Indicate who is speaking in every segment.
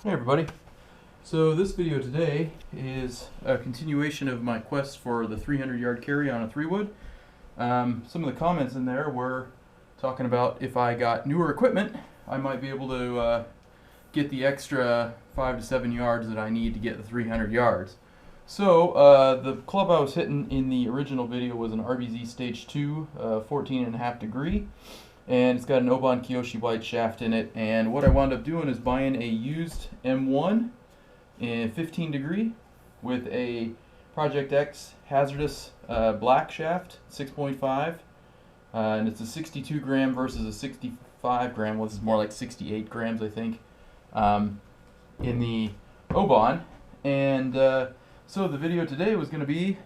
Speaker 1: Hey everybody. So this video today is a continuation of my quest for the 300-yard carry on a 3-wood. Some of the comments in there were talking about if I got newer equipment, I might be able to get the extra 5 to 7 yards that I need to get the 300 yards. So the club I was hitting in the original video was an RBZ Stage 2 14.5 degree. And it's got an Oban Kiyoshi white shaft in it, and what I wound up doing is buying a used M1 in 15 degree with a Project X hazardous black shaft, 6.5, and it's a 62 gram versus a 65 gram. Well, this is more like 68 grams, I think, in the Oban. And so the video today was going to be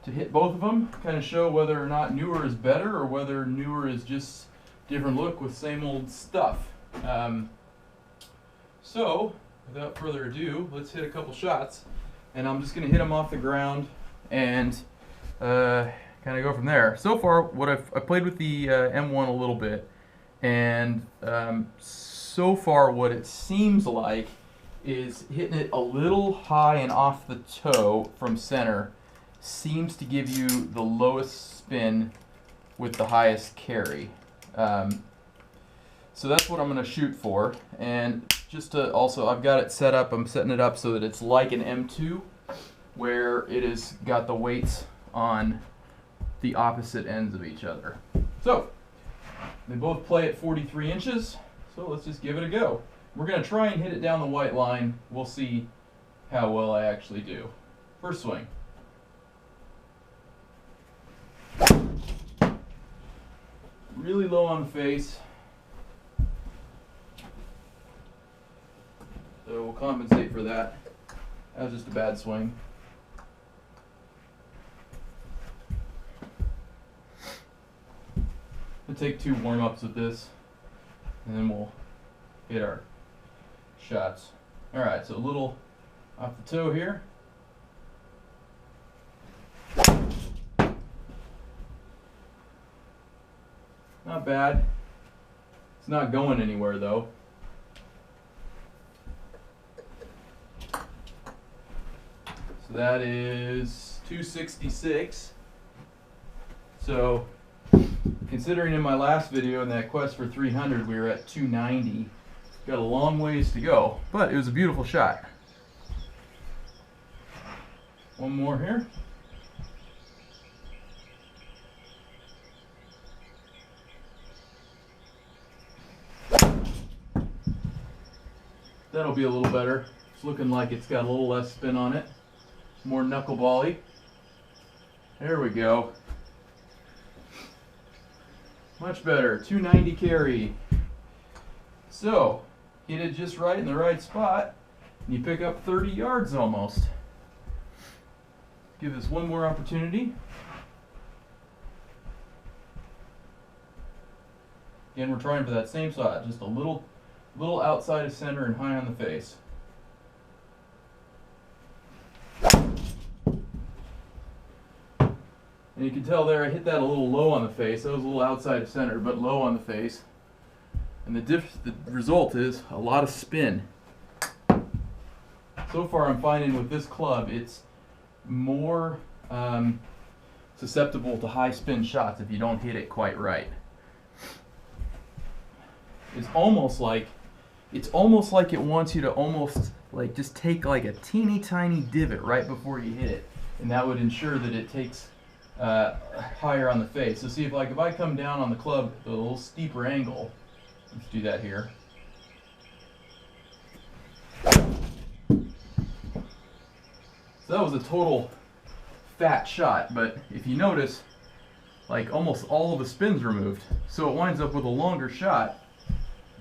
Speaker 1: to hit both of them, kind of show whether or not newer is better or whether newer is just different look with same old stuff. So without further ado, let's hit a couple shots, and I'm just going to hit them off the ground and kind of go from there. So far, what I played with the M1 a little bit, and so far what it seems like is hitting it a little high and off the toe from center seems to give you the lowest spin with the highest carry. So that's what I'm going to shoot for. And just to also, I've got it set up, I'm setting it up so that it's like an M2, where it has got the weights on the opposite ends of each other. So they both play at 43 inches, so let's just give it a go. We're going to try and hit it down the white line. We'll see how well I actually do. First swing. Really low on the face, so we'll compensate for that. That was just a bad swing. We'll take 2 warm-ups with this, and then we'll hit our shots. Alright, so a little off the toe here. Not bad. It's not going anywhere though. So that is 266. So considering in my last video in that quest for 300 we were at 290. Got a long ways to go, but it was a beautiful shot. One more here. That'll be a little better. It's looking like it's got a little less spin on it. More knuckleball-y. There we go. Much better. 290 carry. So, hit it just right in the right spot, and you pick up 30 yards almost. Give this one more opportunity. Again, we're trying for that same shot, just a little outside of center and high on the face. And you can tell there I hit that a little low on the face. That was a little outside of center, but low on the face. And the result is a lot of spin. So far I'm finding with this club it's more susceptible to high spin shots if you don't hit it quite right. It's almost like it wants you to almost like just take like a teeny tiny divot right before you hit it, and that would ensure that it takes higher on the face. So see, if I come down on the club at a little steeper angle, let's do that here. So that was a total fat shot, but if you notice, like almost all of the spin's removed, so it winds up with a longer shot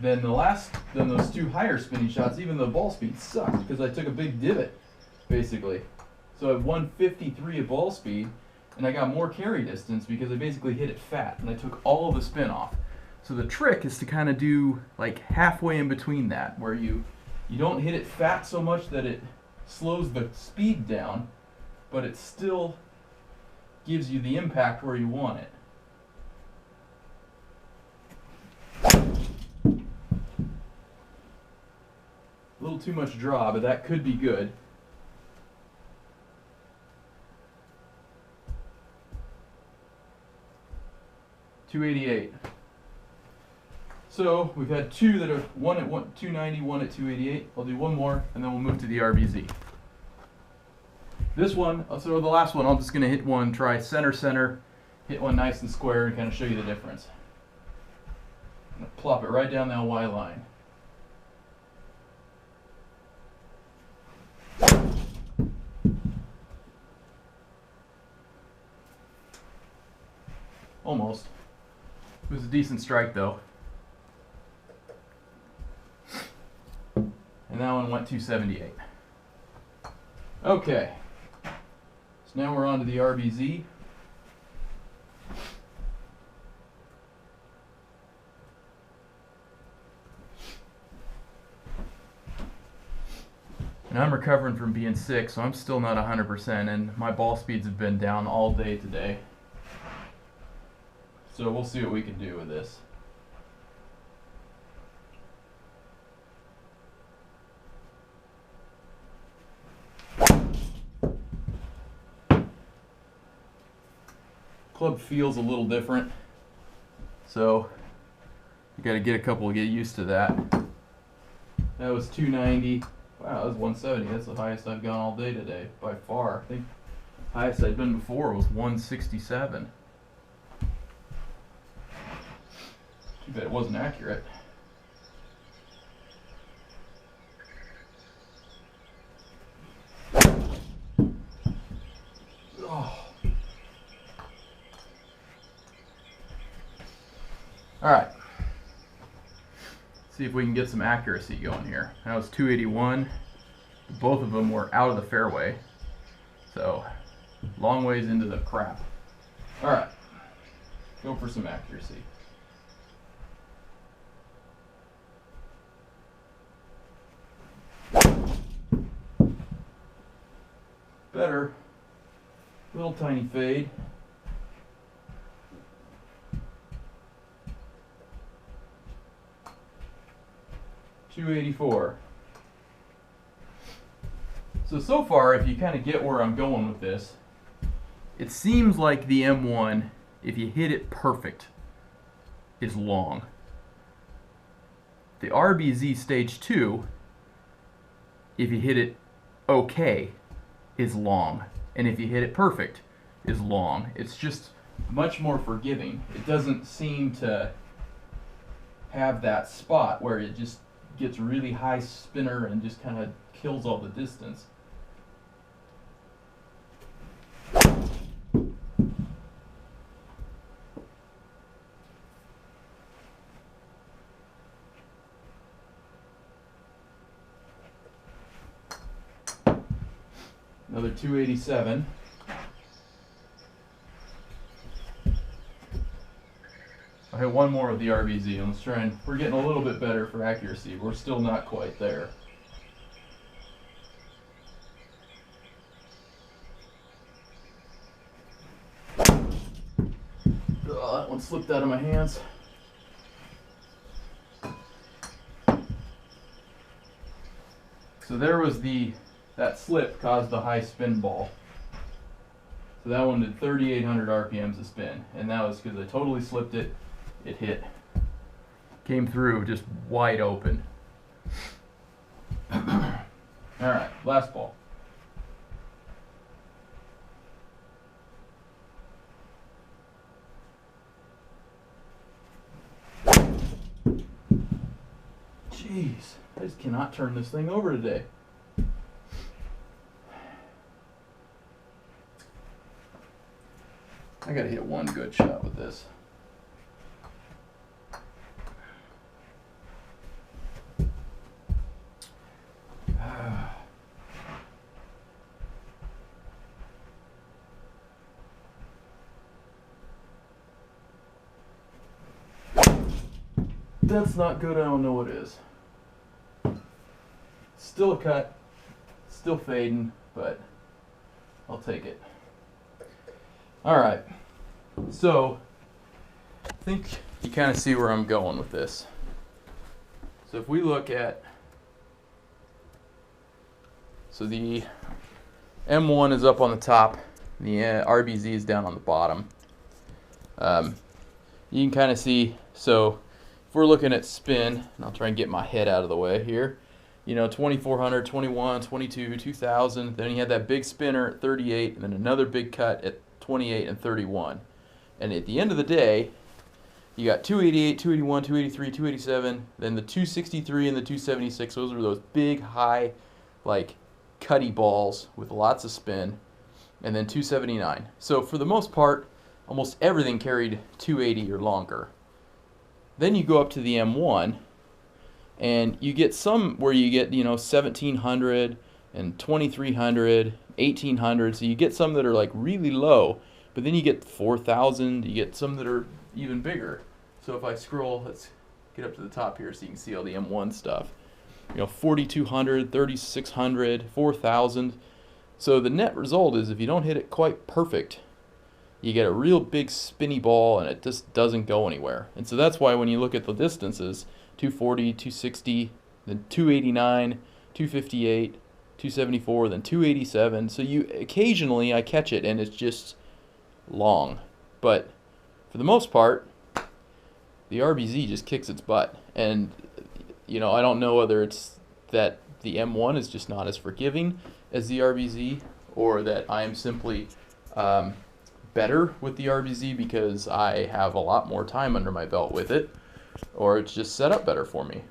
Speaker 1: than those 2 higher spinning shots. Even the ball speed sucked because I took a big divot, basically. So I have 153 at ball speed, and I got more carry distance because I basically hit it fat, and I took all of the spin off. So the trick is to kind of do like halfway in between that, where you don't hit it fat so much that it slows the speed down, but it still gives you the impact where you want it. little too much draw, but that could be good. $288. So we've had two that are one at 290, one at 288. I'll do one more, and then we'll move to the RBZ. This one, so the last one, I'm just going to hit one, try center, hit one nice and square, and kind of show you the difference. I'm going to plop it right down that Y line. Almost. It was a decent strike though. And that one went 278. Okay. So now we're on to the RBZ. And I'm recovering from being sick, so I'm still not 100%, and my ball speeds have been down all day today. So we'll see what we can do with this. Club feels a little different, so you got to get used to that. That was 290. Wow, that was 170. That's the highest I've gone all day today by far. I think the highest I'd been before was 167. Too bad it wasn't accurate. Oh. All right. See if we can get some accuracy going here. That was 281. Both of them were out of the fairway. So, long ways into the crap. All right. Go for some accuracy. Better. Little tiny fade. $284. So far, if you kind of get where I'm going with this, it seems like the M1, if you hit it perfect, is long. The RBZ Stage 2, if you hit it okay, is long. And if you hit it perfect, is long. It's just much more forgiving. It doesn't seem to have that spot where it just gets really high spinner and just kind of kills all the distance. Another 287. I hit one more with the RBZ, and let's try and, we're getting a little bit better for accuracy, but we're still not quite there. Oh, that one slipped out of my hands. So there was that slip caused the high spin ball. So that one did 3,800 RPMs a spin, and that was because I totally slipped it. It hit. Came through just wide open. Alright, last ball. Jeez, I just cannot turn this thing over today. I gotta hit one good shot with this. That's not good, I don't know what is. Still a cut, still fading, but I'll take it. Alright, so I think you kind of see where I'm going with this. So if we look at So the M1 is up on the top, the RBZ is down on the bottom. You can kind of see, so if we're looking at spin, and I'll try and get my head out of the way here, you know, 2400, 21, 22, 2000, then you had that big spinner at 38, and then another big cut at 28 and 31. And at the end of the day, you got 288, 281, 283, 287, then the 263 and the 276. Those are those big, high, like, cutty balls with lots of spin, and then 279. So for the most part, almost everything carried 280 or longer. Then you go up to the M1, and you get some where you get, you know, 1700 and 2300, 1800. So you get some that are like really low, but then you get 4000. You get some that are even bigger. So if I scroll, let's get up to the top here so you can see all the M1 stuff. You know, 4200, 3600, 4000. So the net result is if you don't hit it quite perfect, you get a real big spinny ball and it just doesn't go anywhere. And so that's why when you look at the distances, 240, 260, then 289, 258, 274, then 287. So you occasionally I catch it and it's just long. But for the most part, the RBZ just kicks its butt. And you know, I don't know whether it's that the M1 is just not as forgiving as the RBZ, or that I am simply better with the RBZ because I have a lot more time under my belt with it, or it's just set up better for me.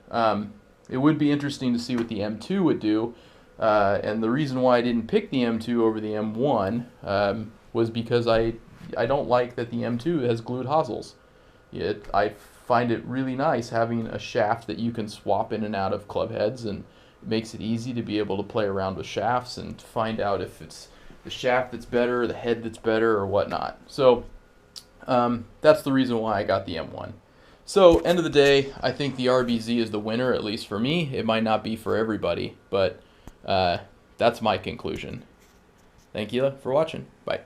Speaker 1: It would be interesting to see what the M2 would do, and the reason why I didn't pick the M2 over the M1 was because I don't like that the M2 has glued hosels. I find it really nice having a shaft that you can swap in and out of club heads, and it makes it easy to be able to play around with shafts and find out if it's the shaft that's better, the head that's better, or whatnot. So that's the reason why I got the M1. So end of the day, I think the RBZ is the winner, at least for me. It might not be for everybody, but that's my conclusion. Thank you for watching. Bye.